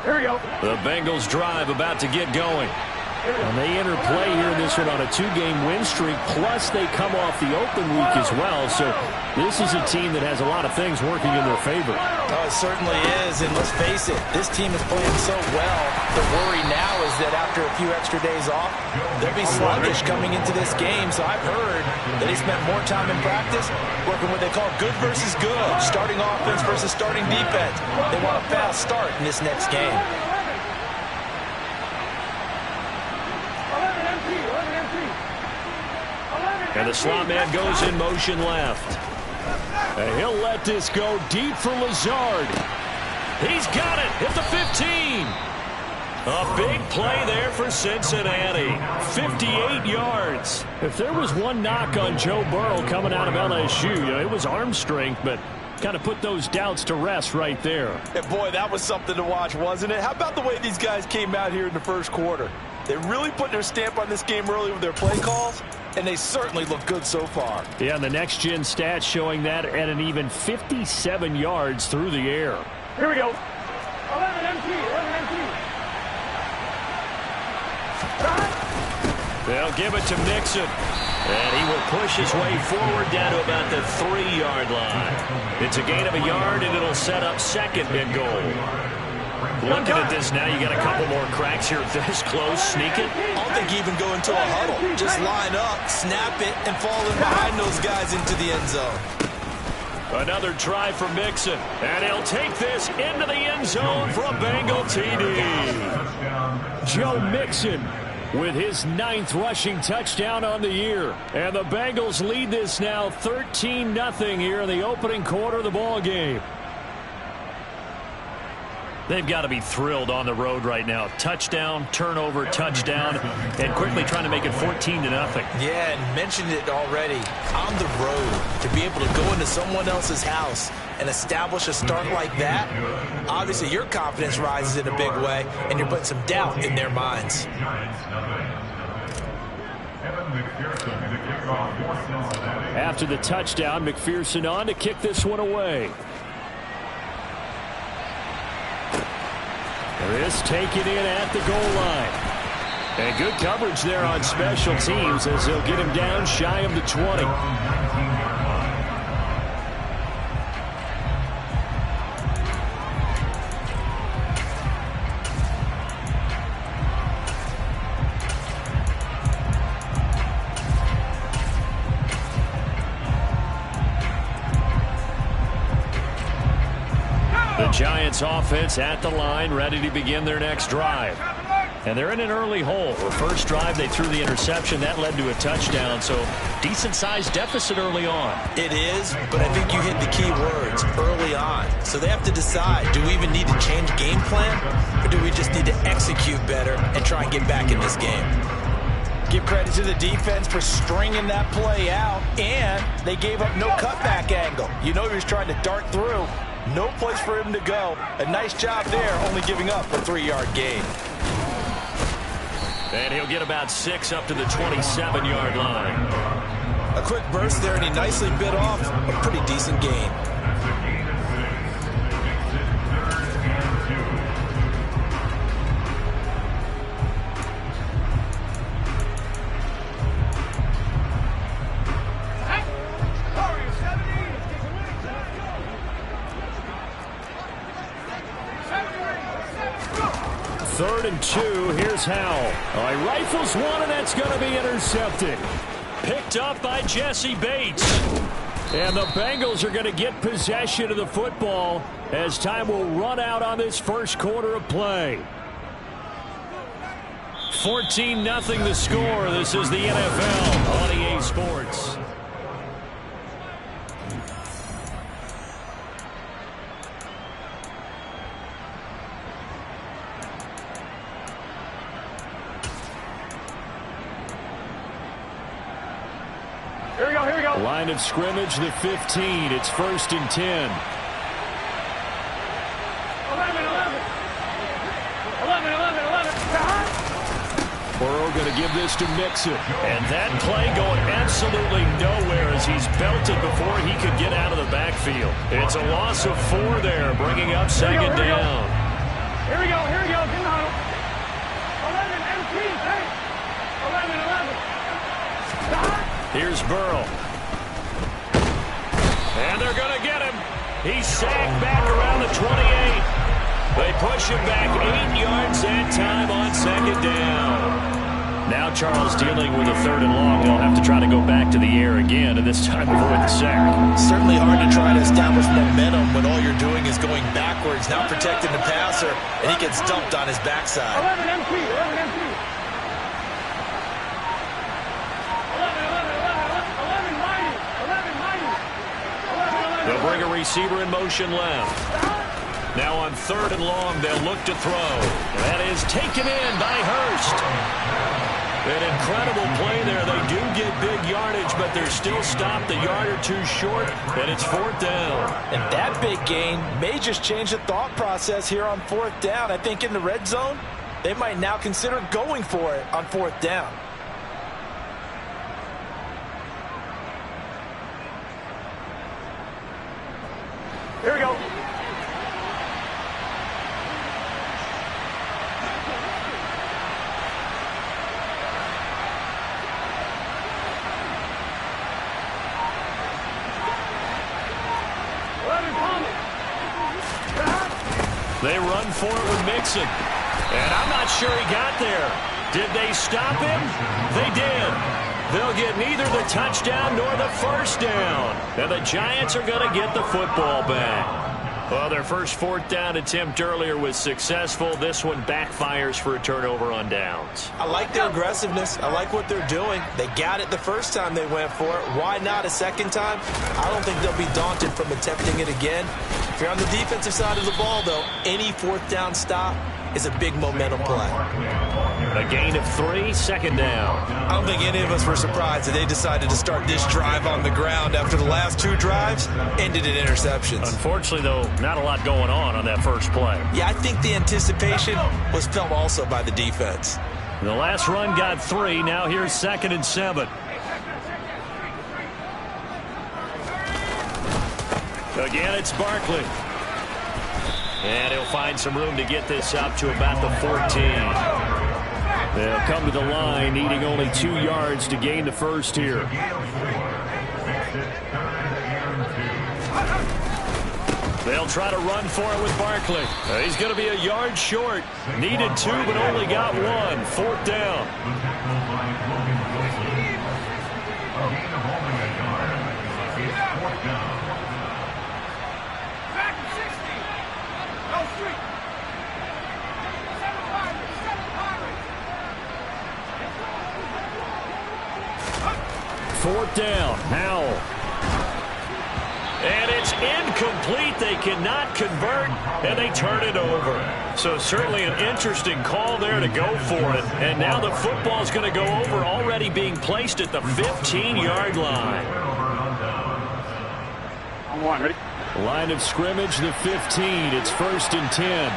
The Bengals drive about to get going. And they enter play here in this one on a 2-game win streak, plus they come off the open week as well. So this is a team that has a lot of things working in their favor. Oh, it certainly is, and let's face it, this team is playing so well. The worry now is that after a few extra days off, they'll be sluggish coming into this game. So I've heard that they spent more time in practice working what they call good versus good, starting offense versus starting defense. They want a fast start in this next game. And the slot man goes in motion left. And he'll let this go deep for Lazard. He's got it at the 15. A big play there for Cincinnati. 58 yards. If there was one knock on Joe Burrow coming out of LSU, it was arm strength, but kind of put those doubts to rest right there. And boy, that was something to watch, wasn't it? How about the way these guys came out here in the first quarter? They really put their stamp on this game early with their play calls, and they certainly look good so far. Yeah, and the next-gen stats showing that at an even 57 yards through the air. Here we go. 11 MT, 11 MT. They'll give it to Mixon. And he will push his way forward down to about the 3-yard line. It's a gain of a yard, and it'll set up second and goal. Looking at this now, you got a couple more cracks here this close. Sneak it. I don't think even go into a huddle. Just line up, snap it, and fall in behind those guys into the end zone. Another try for Mixon. And he'll take this into the end zone for a Bengal TD. Joe Mixon with his 9th rushing touchdown on the year. And the Bengals lead this now 13-0 here in the opening quarter of the ball game. They've got to be thrilled on the road right now. Touchdown, turnover, touchdown, and quickly trying to make it 14-0. Yeah, and mentioned it already. On the road, to be able to go into someone else's house and establish a start like that, obviously your confidence rises in a big way, and you're putting some doubt in their minds. After the touchdown, McPherson on to kick this one away. This taken in at the goal line. And good coverage there on special teams as they'll get him down shy of the 20. Giants offense at the line, ready to begin their next drive. And they're in an early hole. The first drive, they threw the interception. That led to a touchdown, so decent-sized deficit early on. It is, but I think you hit the key words, early on. So they have to decide, do we even need to change game plan, or do we just need to execute better and try and get back in this game? Give credit to the defense for stringing that play out, and they gave up no cutback angle. You know he was trying to dart through. No place for him to go. A nice job there, only giving up a 3-yard gain. And he'll get about 6 up to the 27-yard line. A quick burst there, and he nicely bit off a pretty decent gain. Third and 2. Here's Howell. He rifles one, and that's going to be intercepted. Picked up by Jesse Bates. And the Bengals are going to get possession of the football as time will run out on this first quarter of play. 14-0 the score. This is the NFL on EA Sports. Here we go. Line of scrimmage, the 15. It's 1st and 10. 11. 11. Burrow going to give this to Mixon. And that play going absolutely nowhere as he's belted before he could get out of the backfield. It's a loss of 4 there, bringing up second down. Here we go. Get in the huddle. 11 MT, hey. 11. Here's Burrow. And they're going to get him. He's sacked back around the 28. They push him back 8 yards that time on second down. Now Charles dealing with a 3rd and long. They'll have to try to go back to the air again, and this time avoid the sack. Certainly hard to try to establish momentum when all you're doing is going backwards, now protecting the passer, and he gets dumped on his backside. 11 MT, 11 MT. 11 mighty. They'll bring a receiver in motion left. Now on 3rd and long, they'll look to throw. That is taken in by Hurst. An incredible play there. They do get big yardage, but they're still stopped a yard or two short, and it's 4th down. And that big gain may just change the thought process here on 4th down. I think in the red zone, they might now consider going for it on 4th down. Here we go. They run for it with Mixon. And I'm not sure he got there. Did they stop him? They did. They'll get neither the touchdown nor the first down. And the Giants are going to get the football back. Well, their first 4th down attempt earlier was successful. This one backfires for a turnover on downs. I like their aggressiveness. I like what they're doing. They got it the first time they went for it. Why not a second time? I don't think they'll be daunted from attempting it again. If you're on the defensive side of the ball, though, any 4th down stop is a big momentum play. A gain of 3, 2nd down. I don't think any of us were surprised that they decided to start this drive on the ground after the last 2 drives ended in interceptions. Unfortunately, though, not a lot going on that first play. Yeah, I think the anticipation was felt also by the defense. The last run got 3. Now here's 2nd and 7. Again, it's Barkley. And he'll find some room to get this up to about the 14. They'll come to the line, needing only 2 yards to gain the first here. They'll try to run for it with Barkley. He's going to be a yard short. Needed 2, but only got 1. 4th down. Fourth down. Howell. And it's incomplete. They cannot convert, and they turn it over. So certainly an interesting call there to go for it. And now the football's going to go over, already being placed at the 15-yard line. On 1, ready? Line of scrimmage, the 15. It's 1st and 10.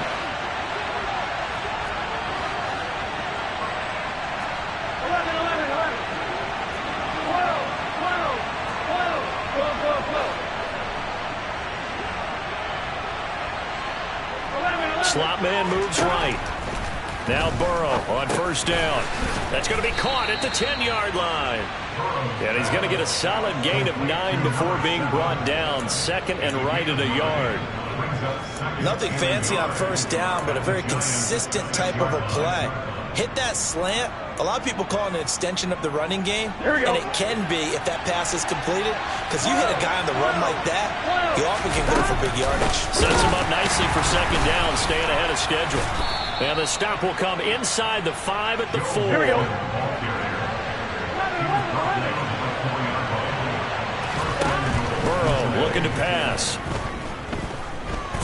12. Slot man moves right. Now Burrow on 1st down. That's going to be caught at the 10-yard line. And he's going to get a solid gain of 9 before being brought down. 2nd and right at a yard. Nothing fancy on 1st down, but a very consistent type of a play. Hit that slant. A lot of people call it an extension of the running game. And it can be if that pass is completed. Because you hit a guy on the run like that, you often can go for big yardage. Sets him up nicely for 2nd down, staying ahead of schedule. And the stop will come inside the 5 at the 4. Here we go. Burrow looking to pass.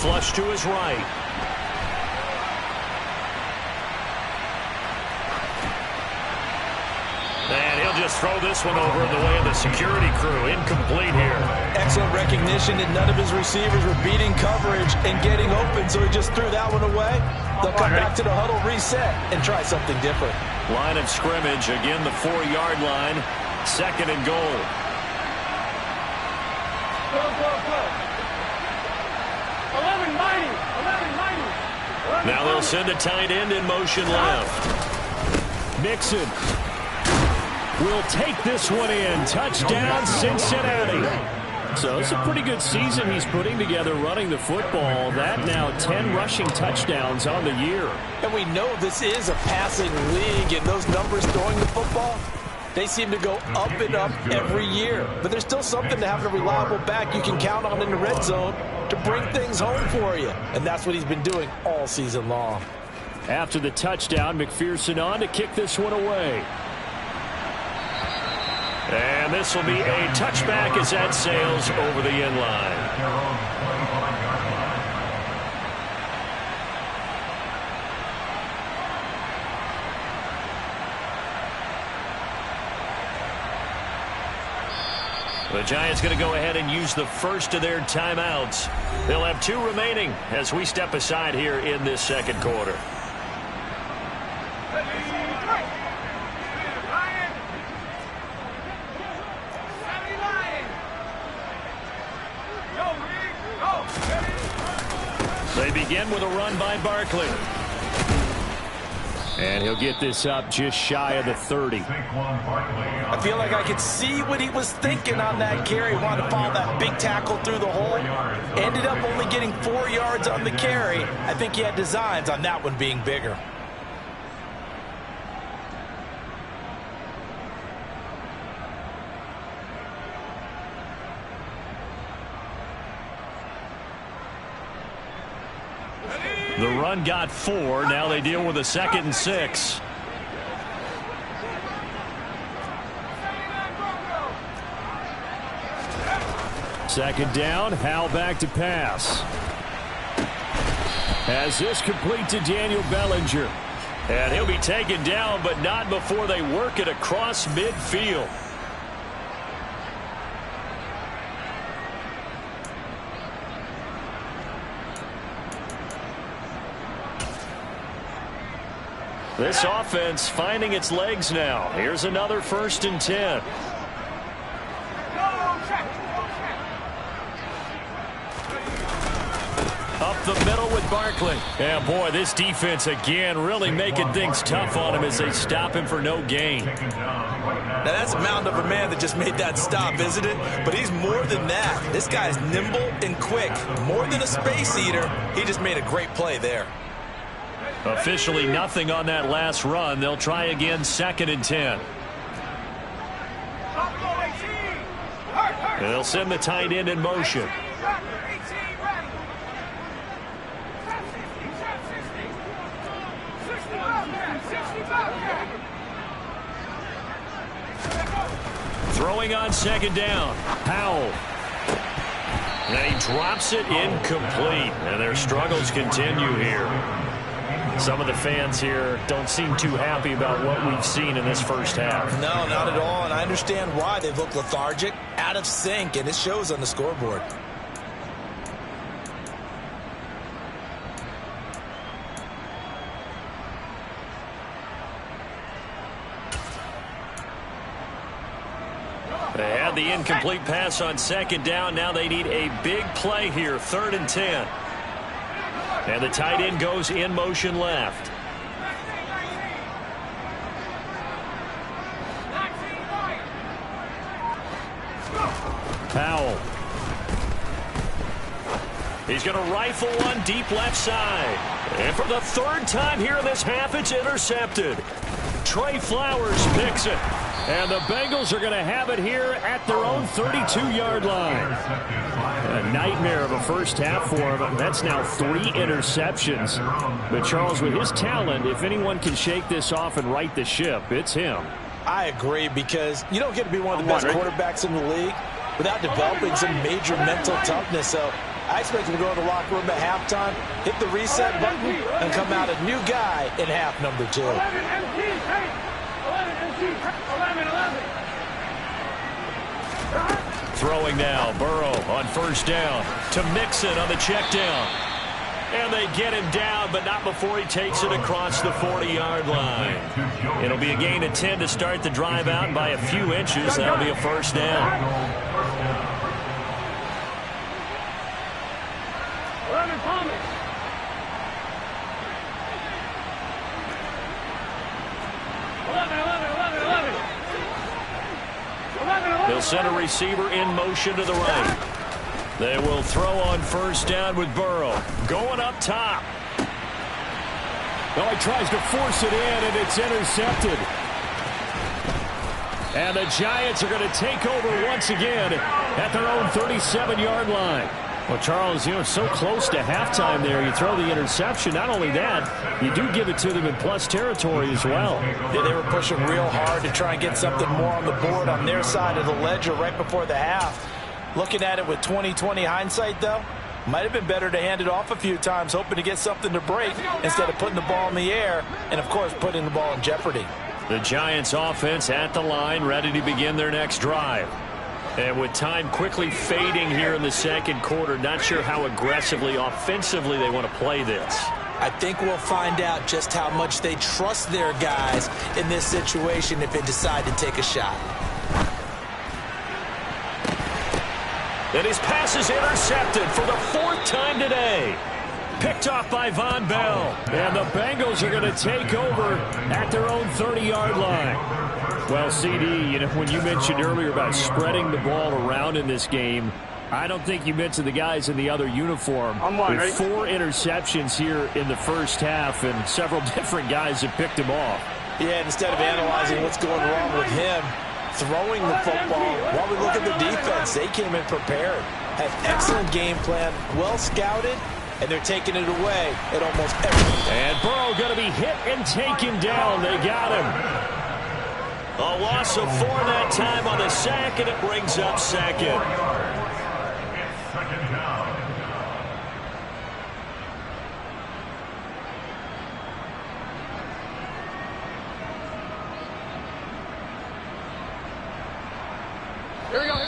Flush to his right. And he'll just throw this one over in the way of the security crew. Incomplete here. Excellent recognition that none of his receivers were beating coverage and getting open, so he just threw that one away. They'll come back to the huddle, reset, and try something different. Line of scrimmage, again the 4-yard line. 2nd and goal. Go. 11 mighty. 11 mighty. Now they'll send the tight end in motion left. Mixon will take this one in. Touchdown, Cincinnati. So it's a pretty good season he's putting together running the football. That now 10 rushing touchdowns on the year. And we know this is a passing league, and those numbers throwing the football, they seem to go up and up every year. But there's still something to having a reliable back you can count on in the red zone to bring things home for you. And that's what he's been doing all season long. After the touchdown, McPherson on to kick this one away. And this will be a touchback as that sails over the end line. The Giants going to go ahead and use the first of their timeouts. They'll have 2 remaining as we step aside here in this second quarter. They begin with a run by Barkley. And he'll get this up just shy of the 30. I feel like I could see what he was thinking on that carry. Wanted to follow that big tackle through the hole. Ended up only getting 4 yards on the carry. I think he had designs on that one being bigger. The run got 4. Now they deal with a 2nd and 6. Second down. Howell back to pass. Has this complete to Daniel Bellinger. And he'll be taken down, but not before they work it across midfield. This offense finding its legs now. Here's another 1st and 10. Up the middle with Barkley. Yeah, boy, this defense again really making things tough on him as they stop him for no gain. Now that's a mound of a man that just made that stop, isn't it? But he's more than that. This guy's nimble and quick. More than a space eater. He just made a great play there. Officially nothing on that last run. They'll try again 2nd and 10. They'll send the tight end in motion. Throwing on 2nd down. Powell. And he drops it incomplete. And their struggles continue here. Some of the fans here don't seem too happy about what we've seen in this first half. No, not at all, and I understand why. They've looked lethargic, out of sync, and it shows on the scoreboard. They had the incomplete pass on 2nd down. Now they need a big play here, 3rd and 10. And the tight end goes in motion left. Powell. He's going to rifle one deep left side. And for the 3rd time here in this half, it's intercepted. Trey Flowers picks it. And the Bengals are going to have it here at their own 32-yard line. A nightmare of a first half for him. That's now 3 interceptions. But Charles, with his talent, if anyone can shake this off and right the ship, it's him. I agree, because you don't get to be one of the best quarterbacks in the league without developing some major mental toughness. So I expect him to go in the locker room at halftime, hit the reset button, and come out a new guy in half number 2. 11. Throwing now, Burrow on 1st down to Mixon on the check down. And they get him down, but not before he takes it across the 40-yard line. It'll be a gain of 10 to start the drive out by a few inches. That'll be a 1st down. 11, Thomas. center receiver in motion to the right. They will throw on first down with Burrow. Going up top. Well, he tries to force it in, and it's intercepted. And the Giants are going to take over once again at their own 37-yard line. Well, Charles, so close to halftime there. You throw the interception. Not only that, you do give it to them in plus territory as well. Yeah, they were pushing real hard to try and get something more on the board on their side of the ledger right before the half. Looking at it with 20/20 hindsight, though, might have been better to hand it off a few times, hoping to get something to break instead of putting the ball in the air and, of course, putting the ball in jeopardy. The Giants offense at the line, ready to begin their next drive. And with time quickly fading here in the second quarter, not sure how aggressively, offensively they want to play this. I think we'll find out just how much they trust their guys in this situation if they decide to take a shot. And his pass is intercepted for the fourth time today. Picked off by Von Bell. And the Bengals are going to take over at their own 30-yard line. Well, CD, when you mentioned earlier about spreading the ball around in this game, I don't think you mentioned the guys in the other uniform. With 4 interceptions here in the first half, and several different guys have picked him off. Yeah, instead of analyzing what's going wrong with him, throwing the football, while we look at the defense, they came in prepared. Had excellent game plan, well scouted, and they're taking it away at almost every. And Burrow going to be hit and taken down. They got him. A loss of 4 that time on the sack, and it brings up second. Here we go.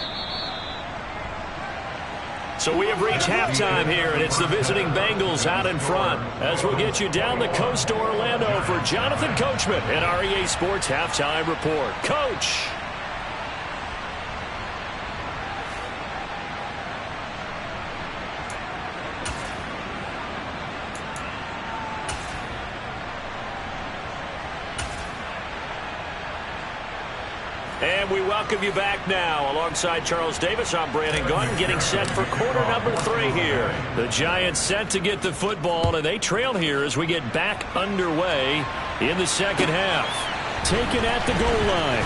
So we have reached halftime here, and it's the visiting Bengals out in front. As we'll get you down the coast to Orlando for Jonathan Coachman and our EA Sports Halftime Report. Coach. And we welcome you back now. Alongside Charles Davis, I'm Brandon Gunn, getting set for quarter number 3 here. The Giants set to get the football, and they trail here as we get back underway in the second half. Taken at the goal line.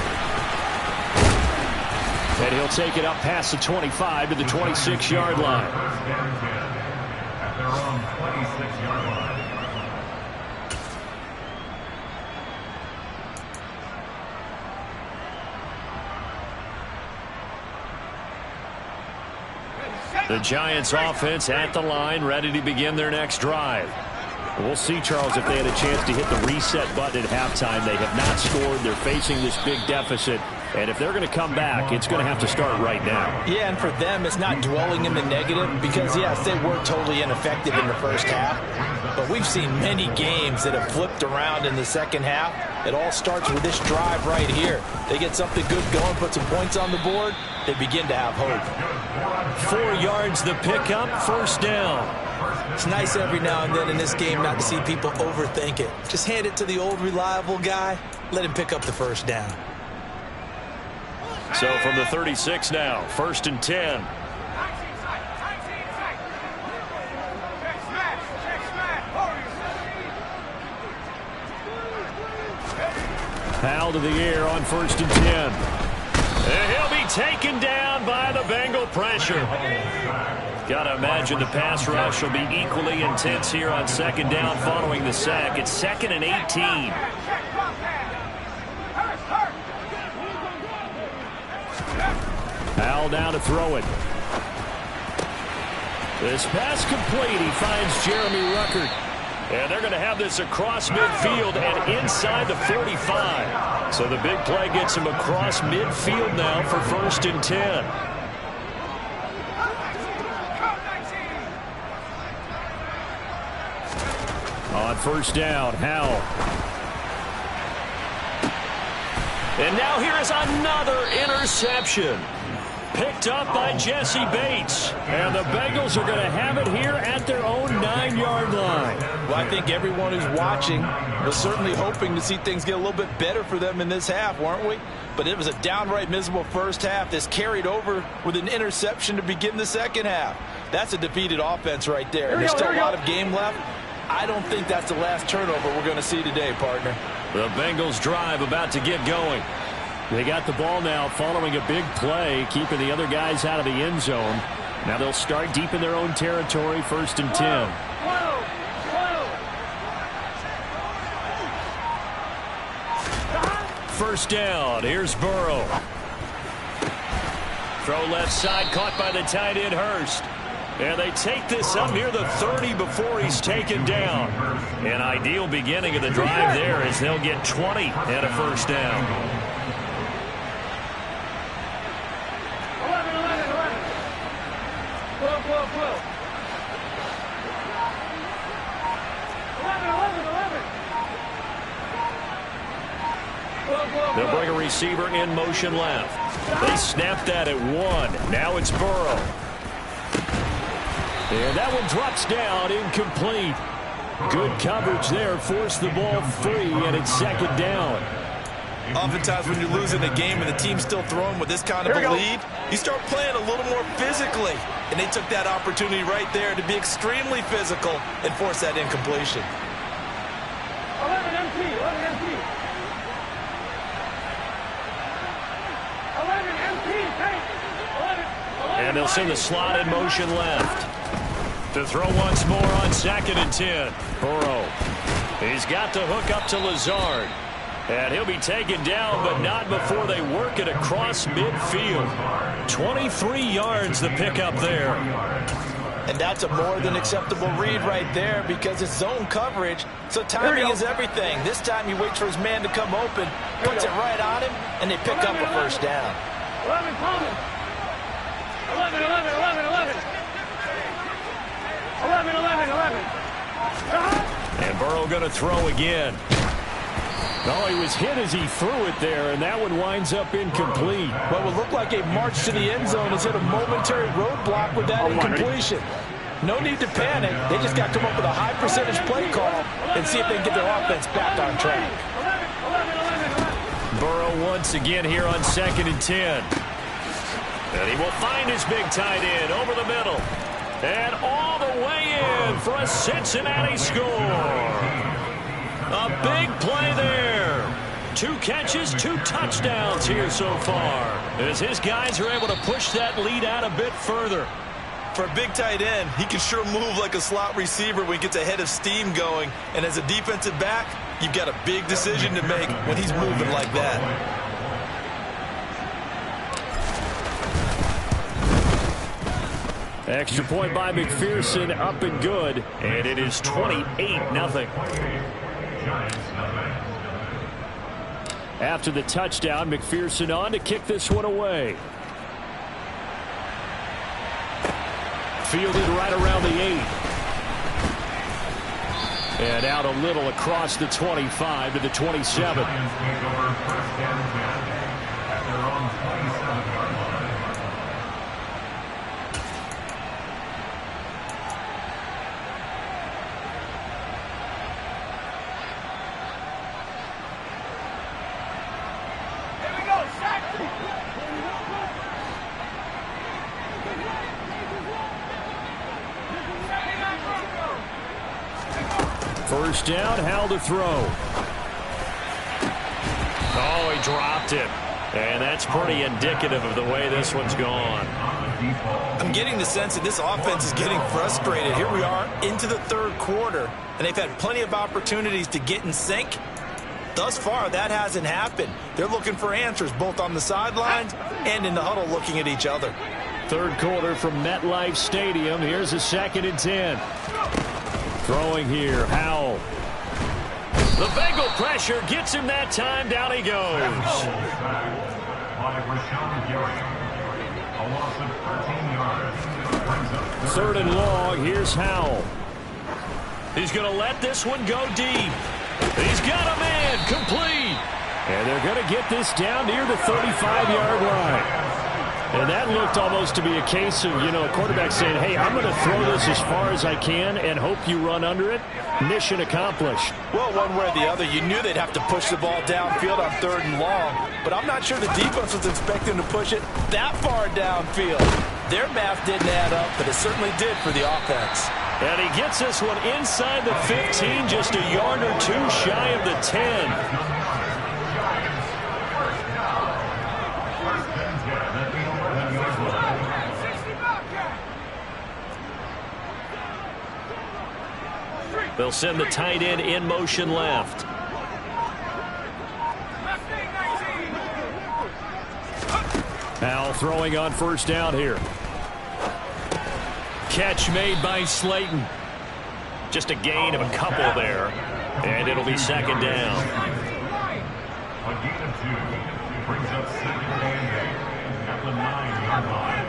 And he'll take it up past the 25 to the 26-yard line. At their own 26-yard line. The Giants offense at the line, ready to begin their next drive. We'll see, Charles, if they had a chance to hit the reset button at halftime. They have not scored. They're facing this big deficit. And if they're going to come back, it's going to have to start right now. Yeah, and for them, it's not dwelling in the negative because, yes, they were totally ineffective in the first half. But we've seen many games that have flipped around in the second half. It all starts with this drive right here. They get something good going, put some points on the board, they begin to have hope. 4 yards the pickup, first down. It's nice every now and then in this game not to see people overthink it. Just hand it to the old reliable guy, let him pick up the first down. So from the 36 now, 1st and 10. Powell to the air on 1st and 10. And he'll be taken down by the Bengal pressure. Got to imagine the pass rush will be equally intense here on 2nd down following the sack. It's 2nd and 18. Powell down to throw it. This pass complete. He finds Jeremy Ruckert. And they're going to have this across midfield and inside the 45. So the big play gets him across midfield now for 1st and 10. On 1st down, Howell. And now here is another interception. picked up by Jesse Bates. And the Bengals are going to have it here at their own 9-yard line. Well, I think everyone who's watching was certainly hoping to see things get a little bit better for them in this half, weren't we? But it was a downright miserable first half. This carried over with an interception to begin the second half. That's a defeated offense right there. There's still a lot of game left. I don't think that's the last turnover we're going to see today, partner. The Bengals drive about to get going. They got the ball now following a big play, keeping the other guys out of the end zone. Now they'll start deep in their own territory, 1st and 10. First down, here's Burrow. Throw left side, caught by the tight end Hurst. And they take this up near the 30 before he's taken down. An ideal beginning of the drive there as they'll get 20 and a first down. 11. They'll bring a receiver in motion left. They snap that at 1. Now it's Burrow. And that one drops down, incomplete. Good coverage there, forced the ball free, and it's 2nd down. Oftentimes when you're losing a game and the team's still throwing with this kind of a lead, you start playing a little more physically. And they took that opportunity right there to be extremely physical and force that incompletion. 11 MT, 11 MT. 11 MT, take. 11. And they'll send the slot in motion left. To throw once more on 2nd and 10. Burrow. He's got the hook up to Lazard. And he'll be taken down, but not before they work it across midfield. 23 yards the pickup there. And that's a more than acceptable read right there because it's zone coverage, so timing is everything. This time he waits for his man to come open, puts it right on him, and they pick up a first down. 11 Coleman. 11, 11, 11, 11. 11, 11, 11. And Burrow going to throw again. Oh, he was hit as he threw it there, and that one winds up incomplete. What would look like a march to the end zone has hit a momentary roadblock with that incompletion. No need to panic. They just got to come up with a high percentage play call and see if they can get their offense back on track. Burrow once again here on 2nd and 10. And he will find his big tight end over the middle. And all the way in for a Cincinnati score. A big play there. 2 catches, 2 touchdowns here so far, as his guys are able to push that lead out a bit further. For a big tight end, he can sure move like a slot receiver when he gets a head of steam going. And as a defensive back, you've got a big decision to make when he's moving like that. Extra point by McPherson, up and good. And it is 28-0. After the touchdown, McPherson on to kick this one away. Fielded right around the 8. And out a little across the 25 to the 27. First down, Howell to throw. Oh, he dropped it. And that's pretty indicative of the way this one's gone. I'm getting the sense that this offense is getting frustrated. Here we are into the 3rd quarter, and they've had plenty of opportunities to get in sync. Thus far, that hasn't happened. They're looking for answers both on the sidelines and in the huddle looking at each other. 3rd quarter from MetLife Stadium. Here's a 2nd and 10. Throwing here, Howell. The Bengal pressure gets him that time. Down he goes. Third and long. Here's Howell. He's going to let this one go deep. He's got a man. Complete. And they're going to get this down near the 35-yard line. And that looked almost to be a case of, a quarterback saying, hey, I'm going to throw this as far as I can and hope you run under it. Mission accomplished. Well, one way or the other, you knew they'd have to push the ball downfield on 3rd and long, but I'm not sure the defense was expecting to push it that far downfield. Their math didn't add up, but it certainly did for the offense. And he gets this one inside the 15, just a yard or two shy of the 10. They'll send the tight end in motion left. Now throwing on 1st down here. Catch made by Slayton. Just a gain of a couple there. And it'll be 2nd down. A gain of 2 brings up 2nd and 8 at the 9-yard line.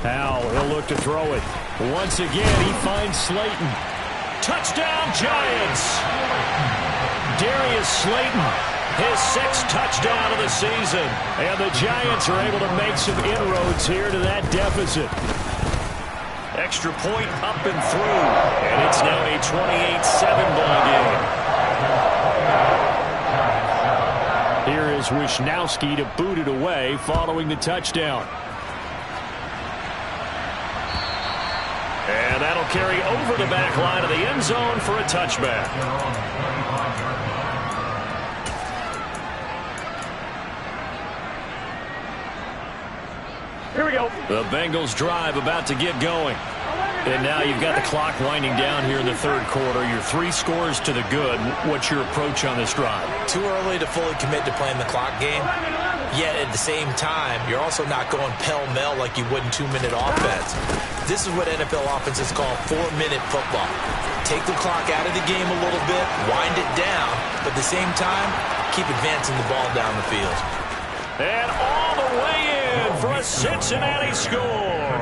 Powell, he'll look to throw it. Once again, he finds Slayton. Touchdown, Giants! Darius Slayton, his 6th touchdown of the season. And the Giants are able to make some inroads here to that deficit. Extra point up and through. And it's now a 28-7 ball game. Here is Wisnowski to boot it away following the touchdown. And that'll carry over the back line of the end zone for a touchback. Here we go. The Bengals drive about to get going. And now you've got the clock winding down here in the 3rd quarter. You're 3 scores to the good. What's your approach on this drive? Too early to fully commit to playing the clock game. Yet at the same time, you're also not going pell-mell like you would in 2-minute offense. This is what NFL offenses call 4-minute football. Take the clock out of the game a little bit, wind it down, but at the same time, keep advancing the ball down the field. And all the way in for a Cincinnati score.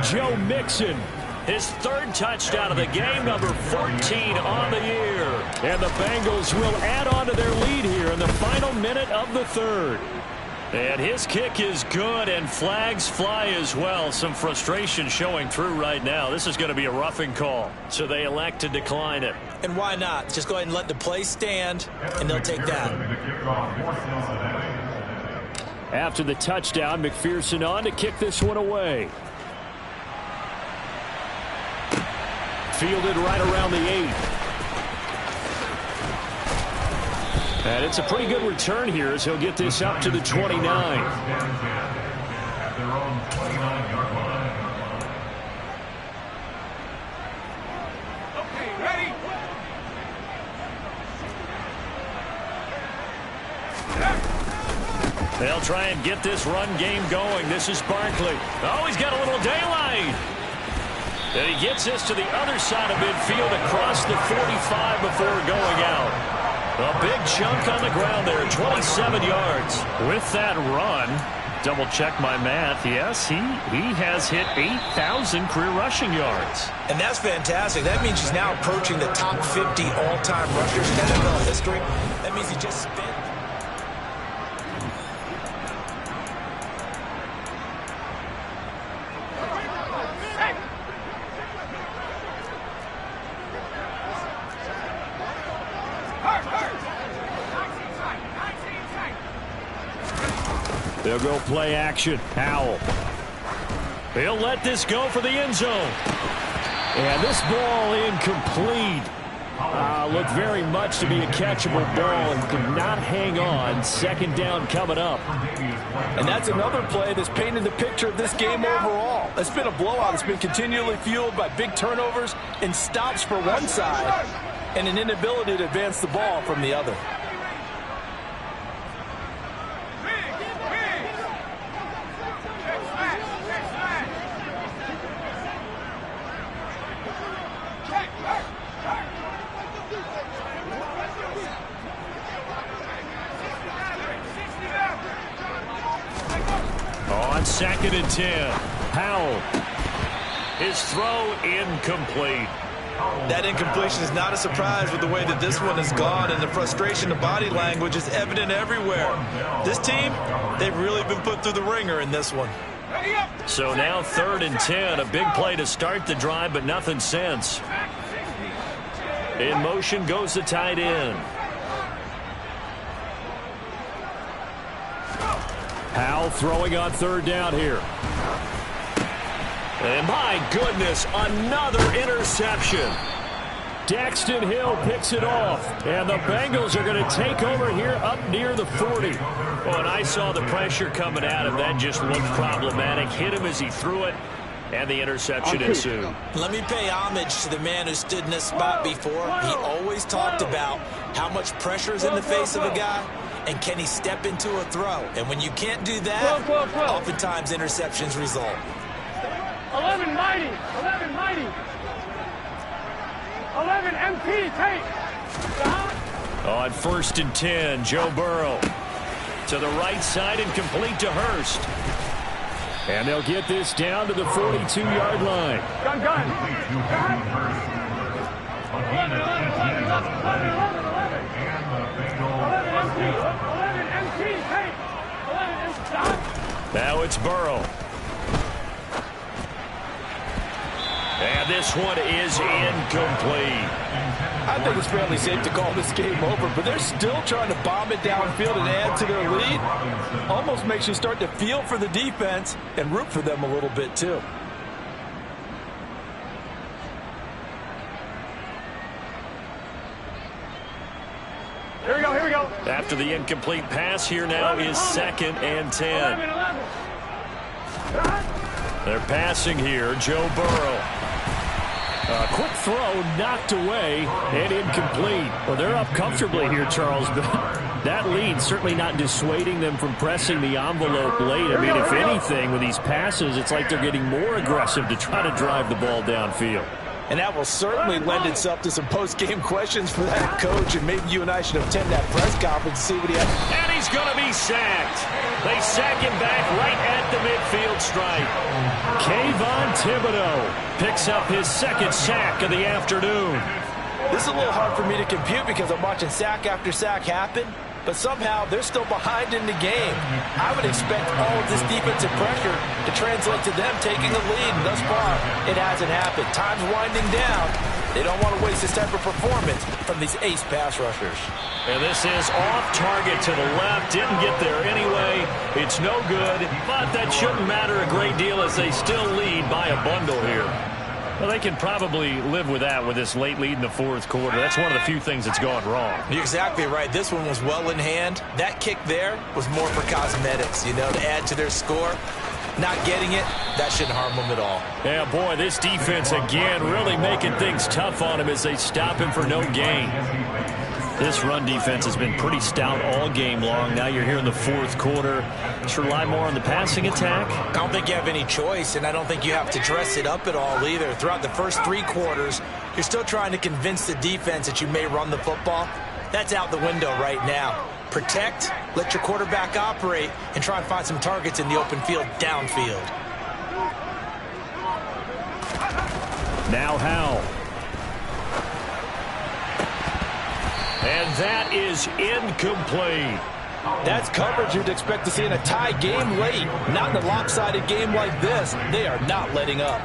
Joe Mixon. His 3rd touchdown of the game, number 14 on the year. And the Bengals will add on to their lead here in the final minute of the 3rd. And his kick is good, and flags fly as well. Some frustration showing through right now. This is going to be a roughing call, so they elect to decline it. And why not? Just go ahead and let the play stand, and they'll take that. After the touchdown, McPherson on to kick this one away. Fielded right around the 8. And it's a pretty good return here as he'll get this up to the 29. At their own 29-yard line. Okay, ready? They'll try and get this run game going. This is Barkley. Oh, he's got a little daylight. And he gets this to the other side of midfield across the 45 before going out. A big chunk on the ground there, 27 yards. With that run, double check my math, yes, he has hit 8,000 career rushing yards. And that's fantastic. That means he's now approaching the top 50 all-time rushers in NFL history. That means he just spent. They'll go play action. Powell. He'll let this go for the end zone. And this ball incomplete. Looked very much to be a catchable ball and could not hang on. 2nd down coming up. And that's another play that's painted the picture of this game overall. It's been a blowout. It's been continually fueled by big turnovers and stops for one side and an inability to advance the ball from the other. On 2nd and 10. Powell. His throw incomplete. That incompletion is not a surprise with the way that this one has gone, and the frustration of body language is evident everywhere. This team, they've really been put through the ringer in this one. So now 3rd and 10, a big play to start the drive, but nothing since. In motion goes the tight end. Powell throwing on 3rd down here. And my goodness, another interception. Daxton Hill picks it off, and the Bengals are going to take over here up near the 40. Oh, and I saw the pressure coming at him. That just looked problematic. Hit him as he threw it, and the interception ensued. Let me pay homage to the man who stood in this spot before. He always talked about how much pressure is in the face of a guy, and can he step into a throw. And when you can't do that, oftentimes interceptions result. 11 mighty. 11 mighty. 11 MP, take. On 1st and 10, Joe Burrow to the right side and complete to Hurst. And they'll get this down to the 42-yard line. Gun, gun. Now it's Burrow. And this one is incomplete. I think it's fairly safe to call this game over, but they're still trying to bomb it downfield and add to their lead. Almost makes you start to feel for the defense and root for them a little bit, too. Here we go, here we go. After the incomplete pass, here now is 2nd and 10. 11. They're passing here, Joe Burrow. A quick throw knocked away and incomplete. Well, they're up comfortably here, Charles, but that lead certainly not dissuading them from pressing the envelope late. I mean, if anything, with these passes, it's like they're getting more aggressive to try to drive the ball downfield. And that will certainly lend itself to some post-game questions for that coach, and maybe you and I should attend that press conference and see what he has. And he's going to be sacked. They sack him back right at the midfield stripe. Kayvon Thibodeau picks up his 2nd sack of the afternoon. This is a little hard for me to compute because I'm watching sack after sack happen, but somehow they're still behind in the game. I would expect all of this defensive pressure to translate to them taking a lead, and thus far, it hasn't happened. Time's winding down. They don't want to waste this type of performance from these ace pass rushers. And this is off target to the left. Didn't get there anyway. It's no good, but that shouldn't matter a great deal as they still lead by a bundle here. Well, they can probably live with that with this late lead in the 4th quarter. That's one of the few things that's gone wrong. You're exactly right. This one was well in hand. That kick there was more for cosmetics, you know, to add to their score. Not getting it, that shouldn't harm them at all. Yeah, boy, this defense again really making things tough on him as they stop him for no gain. This run defense has been pretty stout all game long. Now you're here in the 4th quarter. Just rely more on the passing attack. I don't think you have any choice, and I don't think you have to dress it up at all either. Throughout the first 3 quarters, you're still trying to convince the defense that you may run the football. That's out the window right now. Protect, let your quarterback operate, and try and find some targets in the open field downfield. Now Howell. And that is incomplete. That's coverage you'd expect to see in a tie game late. Not in a lopsided game like this. They are not letting up.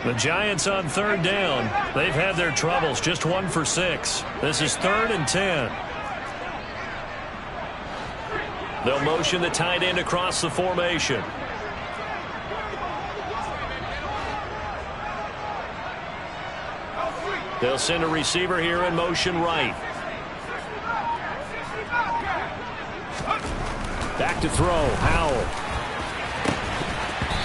The Giants on 3rd down. They've had their troubles. Just 1 for 6. This is 3rd and 10. They'll motion the tight end across the formation. They'll send a receiver here in motion right. Back to throw. Howell.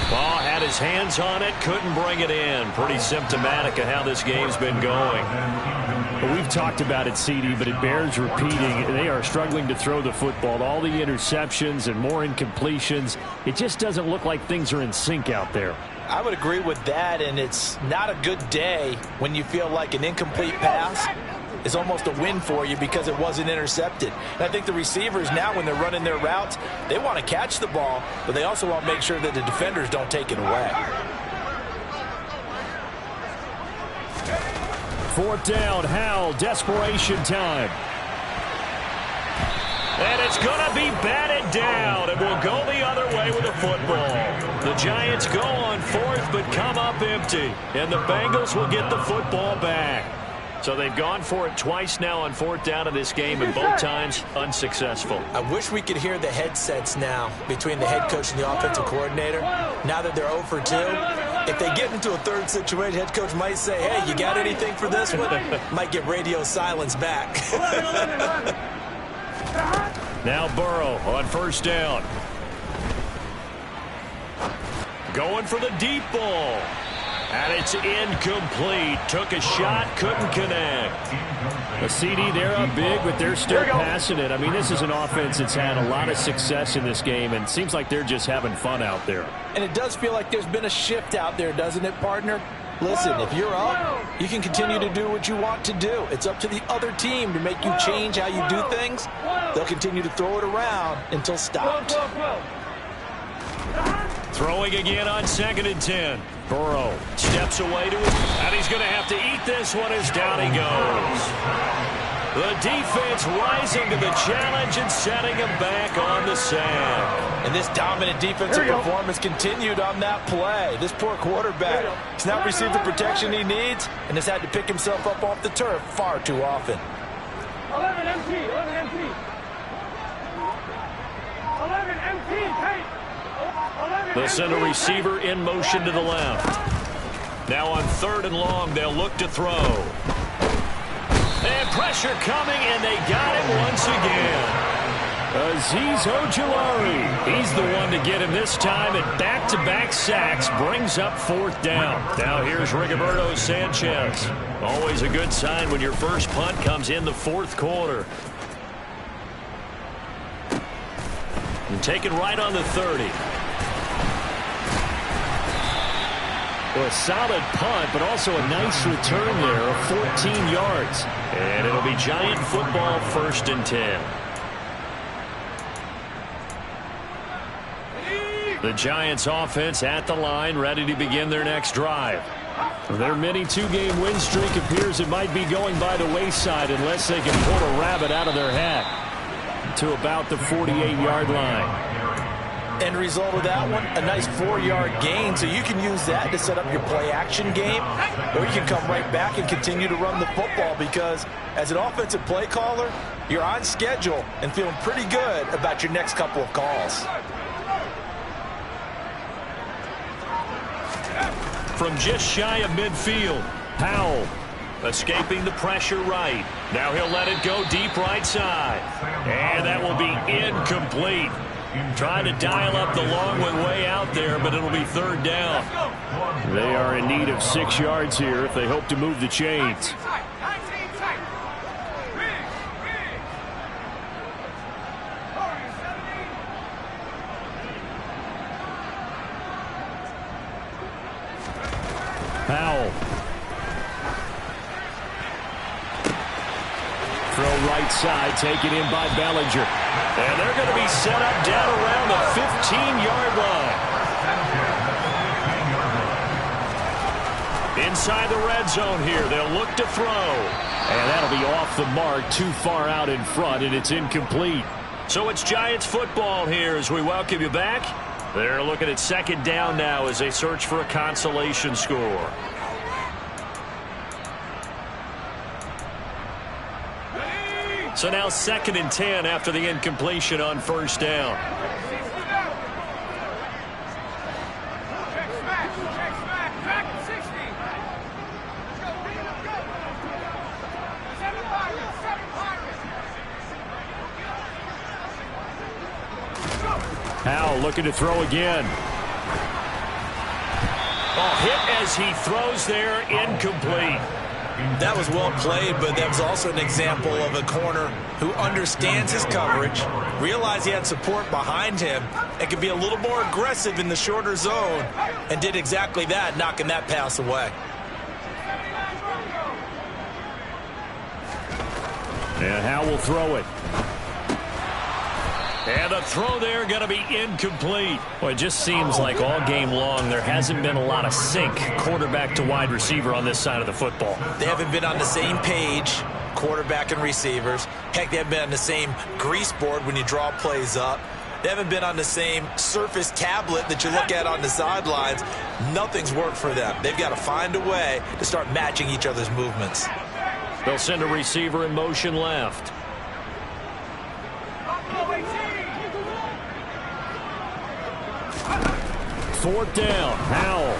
Ball had his hands on it, couldn't bring it in. Pretty symptomatic of how this game's been going. Well, we've talked about it, CD, but it bears repeating. They are struggling to throw the football. All the interceptions and more incompletions. It just doesn't look like things are in sync out there. I would agree with that, and it's not a good day when you feel like an incomplete pass is almost a win for you because it wasn't intercepted. And I think the receivers now, when they're running their routes, they want to catch the ball, but they also want to make sure that the defenders don't take it away. Fourth down, Howell, desperation time. And it's going to be batted down, and we'll go the other way with the football. The Giants go on fourth, but come up empty, and the Bengals will get the football back. So they've gone for it twice now on fourth down in this game, and both times unsuccessful. I wish we could hear the headsets now between the head coach and the offensive coordinator. Now that they're 0 for 2, if they get into a third situation, head coach might say, hey, you got anything for this one? Might get radio silence back. Now Burrow on first down. Going for the deep ball. And it's incomplete. Took a shot, couldn't connect. A CD, they're up big, but they're still passing it. I mean, this is an offense that's had a lot of success in this game, and it seems like they're just having fun out there. And it does feel like there's been a shift out there, doesn't it, partner? Listen, if you're up, you can continue to do what you want to do. It's up to the other team to make you change how you do things. They'll continue to throw it around until stopped. Throwing again on 2nd and 10. Burrow steps away to it, and he's going to have to eat this one as down he goes. The defense rising to the challenge and setting him back on the sand. And this dominant defensive performance continued on that play. This poor quarterback has not received the protection he needs and has had to pick himself up off the turf far too often. 11 MT, 11 MT. 11 MT, tight. They'll send a receiver in motion to the left. Now on 3rd and long, they'll look to throw. And pressure coming, and they got it once again. Azeez Ojulari, he's the one to get him this time, and back-to-back sacks brings up 4th down. Now here's Rigoberto Sanchez. Always a good sign when your first punt comes in the 4th quarter. And taken right on the 30. Well, a solid punt, but also a nice return there of 14 yards. And it'll be Giant football, 1st and 10. The Giants offense at the line, ready to begin their next drive. Their mini 2-game win streak appears it might be going by the wayside unless they can pull a rabbit out of their hat to about the 48-yard line. End result of that one, a nice 4-yard gain, so you can use that to set up your play-action game, or you can come right back and continue to run the football because as an offensive play caller, you're on schedule and feeling pretty good about your next couple of calls. From just shy of midfield, Powell escaping the pressure right. Now he'll let it go deep right side. And that will be incomplete. Trying to dial up the long one way out there, but it'll be 3rd down. They are in need of 6 yards here if they hope to move the chains. Powell. Throw right side, taken in by Bellinger. And they're going to be set up down around the 15-yard line. Inside the red zone here, they'll look to throw. And that'll be off the mark, too far out in front, and it's incomplete. So it's Giants football here as we welcome you back. They're looking at 2nd down now as they search for a consolation score. So now 2nd and 10 after the incompletion on 1st down. Howell looking to throw again. Hit as he throws there, incomplete. That was well played, but that was also an example of a corner who understands his coverage, realized he had support behind him, and could be a little more aggressive in the shorter zone, and did exactly that, knocking that pass away. And Howe will throw it. And the throw there going to be incomplete. Well, it just seems like all game long there hasn't been a lot of sync quarterback to wide receiver on this side of the football. They haven't been on the same page, quarterback and receivers. Heck, they haven't been on the same grease board when you draw plays up. They haven't been on the same Surface tablet that you look at on the sidelines. Nothing's worked for them. They've got to find a way to start matching each other's movements. They'll send a receiver in motion left. Fourth down, Howell.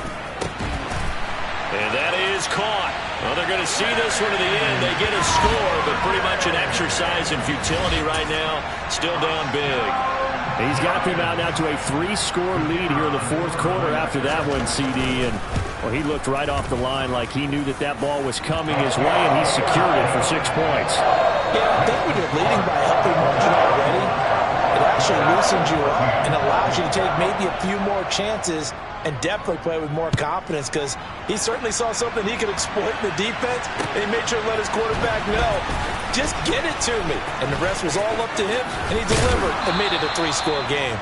And that is caught. Well, they're going to see this one to the end. They get a score, but pretty much an exercise in futility right now. Still down big. He's got them out now to a 3-score lead here in the fourth quarter after that one, CD. And well, he looked right off the line like he knew that that ball was coming his way, and he secured it for 6 points. Yeah, I think when you're leading by a healthy margin already, it actually loosens you up and allows you to take maybe a few more chances and definitely play with more confidence, because he certainly saw something he could exploit in the defense, and he made sure to let his quarterback know, just get it to me. And the rest was all up to him, and he delivered and made it a 3-score game.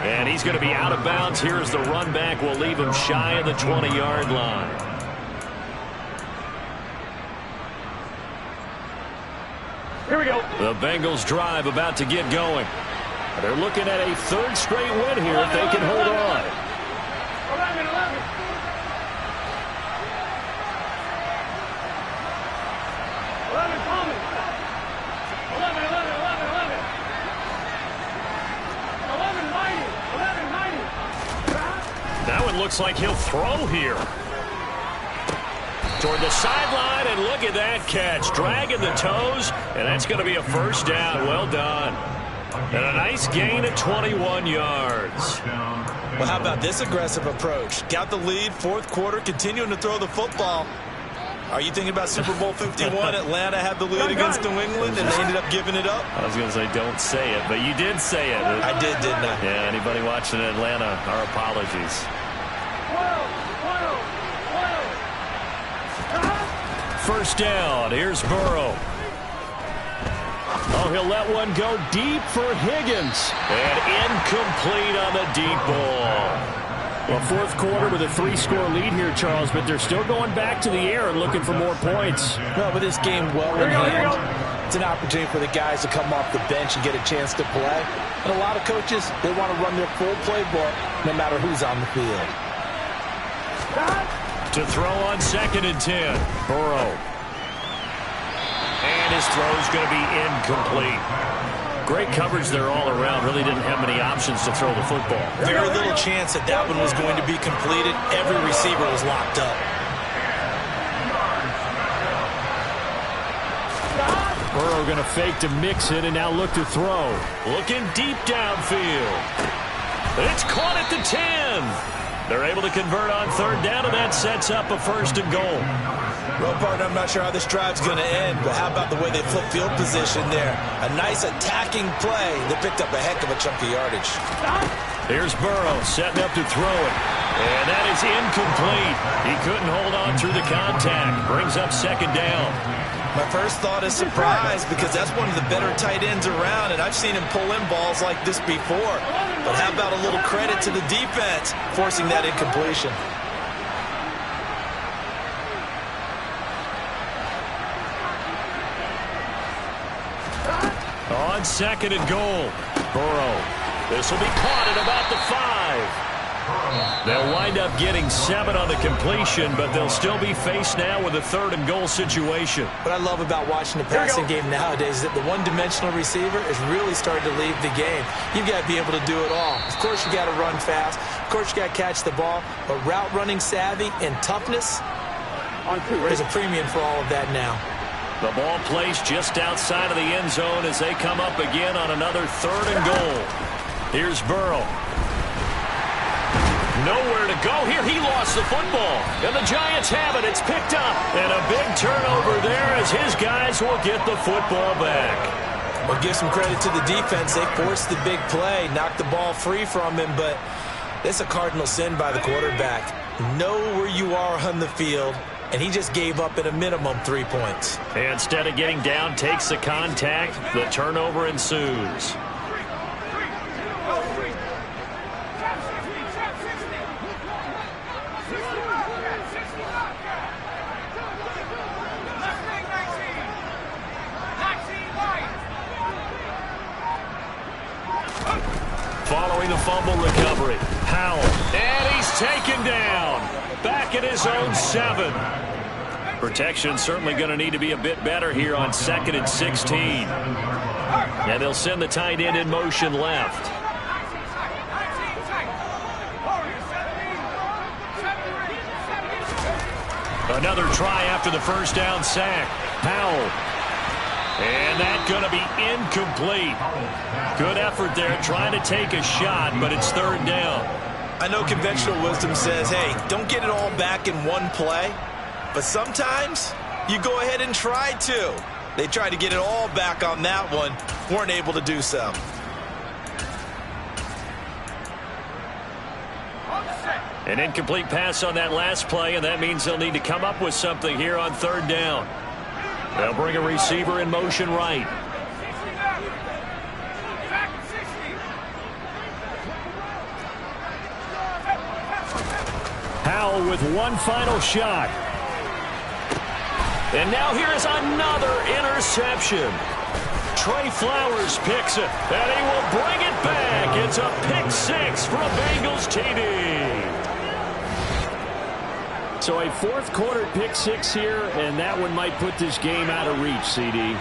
And he's going to be out of bounds. Here's the run back. We'll leave him shy of the 20-yard line. Here we go. The Bengals drive about to get going. They're looking at a 3rd straight win here if they can hold on. 11. 11 coming. 11. 90. That one looks like he'll throw here. Toward the sideline, and look at that catch. Dragging the toes, and that's going to be a first down. Well done. And a nice gain of 21 yards. Well, how about this aggressive approach? Got the lead, fourth quarter, continuing to throw the football. Are you thinking about Super Bowl 51? Atlanta had the lead against New England, and they ended up giving it up? I was going to say don't say it, but you did say it. I did, didn't I? Yeah, anybody watching Atlanta, our apologies. 1st down. Here's Burrow. Oh, he'll let one go deep for Higgins. And incomplete on the deep ball. Well, fourth quarter with a 3-score lead here, Charles, but they're still going back to the air and looking for more points. Well, with this game well in hand, it's an opportunity for the guys to come off the bench and get a chance to play. And a lot of coaches, they want to run their full playbook no matter who's on the field. To throw on 2nd and 10. Burrow. And his throw's going to be incomplete. Great coverage there all around. Really didn't have many options to throw the football. Very little chance that that one was going to be completed. Every receiver was locked up. Burrow going to fake to mix it and now look to throw. Looking deep downfield. It's caught at the 10. They're able to convert on 3rd down, and that sets up a 1st and goal. Well, partner, I'm not sure how this drive's going to end, but how about the way they flip field position there? A nice attacking play that picked up a heck of a chunk of yardage. Here's Burrow setting up to throw it. And that is incomplete. He couldn't hold on through the contact. Brings up 2nd down. My first thought is surprise, because that's one of the better tight ends around, and I've seen him pull in balls like this before. But how about a little credit to the defense forcing that incompletion? On 2nd and goal, Burrow. This will be caught at about the 5. They'll wind up getting 7 on the completion, but they'll still be faced now with a 3rd and goal situation. What I love about watching the passing game nowadays is that the one-dimensional receiver is really starting to leave the game. You've got to be able to do it all. Of course, you got to run fast. Of course, you got to catch the ball. But route running savvy and toughness, there's a premium for all of that now. The ball placed just outside of the end zone as they come up again on another 3rd and goal. Here's Burrow. Nowhere to go here. He lost the football. And the Giants have it. It's picked up. And a big turnover there as his guys will get the football back. Well, give some credit to the defense. They forced the big play, knocked the ball free from him, but it's a cardinal sin by the quarterback. Know where you are on the field and he just gave up at a minimum 3 points. Instead of getting down, takes the contact. The turnover ensues. Following the fumble recovery, Powell, and he's taken down. Back at his own 7. Protection certainly going to need to be a bit better here on 2nd and 16. And they'll send the tight end in motion left. Another try after the first down sack. Powell. And that's going to be incomplete. Good effort there trying to take a shot, but it's 3rd down. I know conventional wisdom says, hey, don't get it all back in one play. But sometimes you go ahead and try to. They tried to get it all back on that one. Weren't able to do so. An incomplete pass on that last play, and that means they'll need to come up with something here on 3rd down. They'll bring a receiver in motion right. Powell with one final shot. And now here is another interception. Trey Flowers picks it, and he will bring it back. It's a pick 6 for a Bengals TD. So a 4th quarter pick 6 here, and that one might put this game out of reach, CD.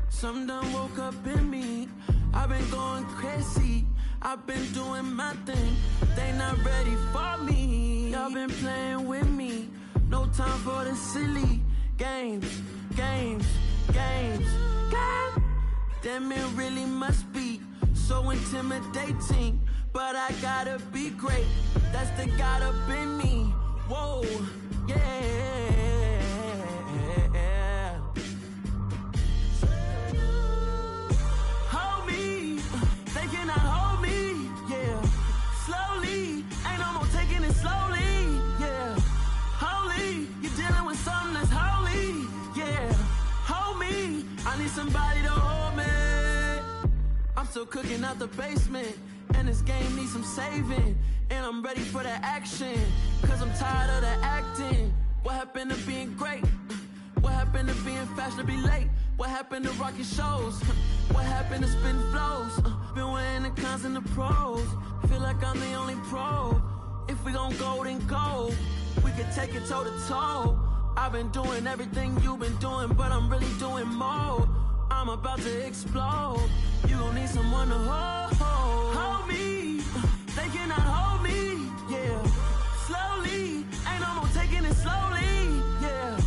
Something done woke up in me. I've been going crazy. I've been doing my thing. They not ready for me. Y'all been playing with me. No time for the silly games. Damn, it really must be so intimidating. But I gotta be great. That's the God up in me. Whoa, yeah. Somebody to hold me. I'm still cooking out the basement, and this game needs some saving. And I'm ready for the action, cause I'm tired of the acting. What happened to being great? What happened to being fashionably late? What happened to rocking shows? What happened to spin flows? Been weighing the cons and the pros. Feel like I'm the only pro. If we gon' go, then go. We could take it toe to toe. I've been doing everything you've been doing, but I'm really doing more. I'm about to explode. You gon' need someone to hold me. They cannot hold me, yeah. Slowly, ain't no more taking it slowly, yeah.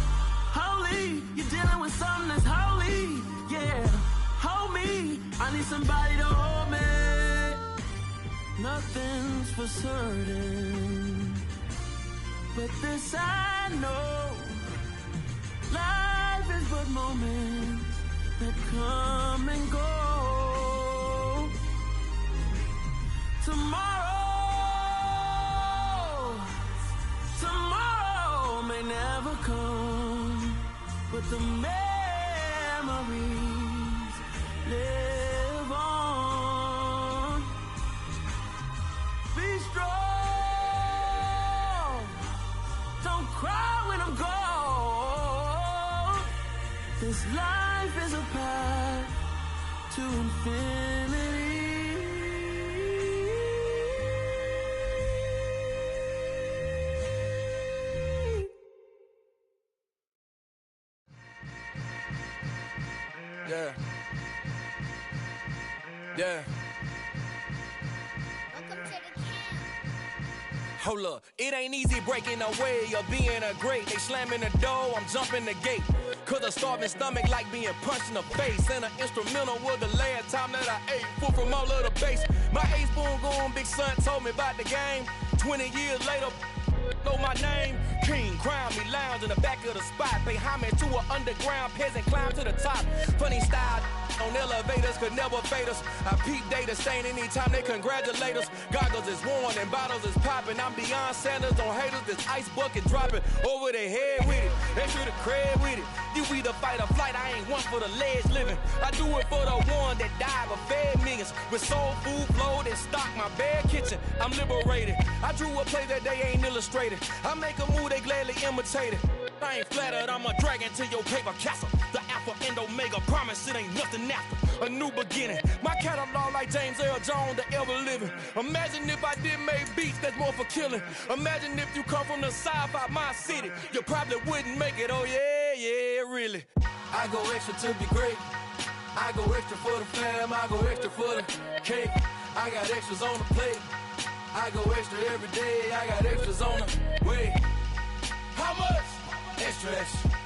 Holy, you're dealing with something that's holy, yeah. Hold me, I need somebody to hold me. Nothing's for certain, but this I know. Life is but moments that come and go. Tomorrow may never come, but the memories live on. Be strong, don't cry when I'm gone. This life is a path to infinity. Yeah. Yeah. Welcome to the camp. Hold up, it ain't easy breaking away or being a great. They slamming the door, I'm jumping the gate. Cause a starving stomach like being punched in the face. And an instrumental was the last time that I ate. Full from all of the bass. My ace boom going big son told me about the game. 20 years later, know my name. King, crown me, lounge in the back of the spot. Pay homage to an underground peasant, climb to the top. Funny style on elevators could never fade us. I peep data stain anytime they congratulate us. Goggles is worn and bottles is popping. I'm beyond Sanders on haters, this ice bucket dropping over their head with it. They should have cred with it. You either fight or flight, I ain't one for the ledge living. I do it for the one that died but fed millions. With soul food flowed and stocked my bare kitchen. I'm liberated. I drew a play that they ain't illustrated. I make a move they gladly imitated. I ain't flattered, I'm a dragon to your paper castle. The Alpha and Omega, promise it ain't nothing after. A new beginning. My catalog like James Earl Jones, the ever living. Imagine if I did make beats that's more for killing. Imagine if you come from the south out my city. You probably wouldn't make it, oh yeah, really. I go extra to be great. I go extra for the fam, I go extra for the cake. I got extras on the plate. I go extra every day, I got extras on the way. How much? Extra, extra.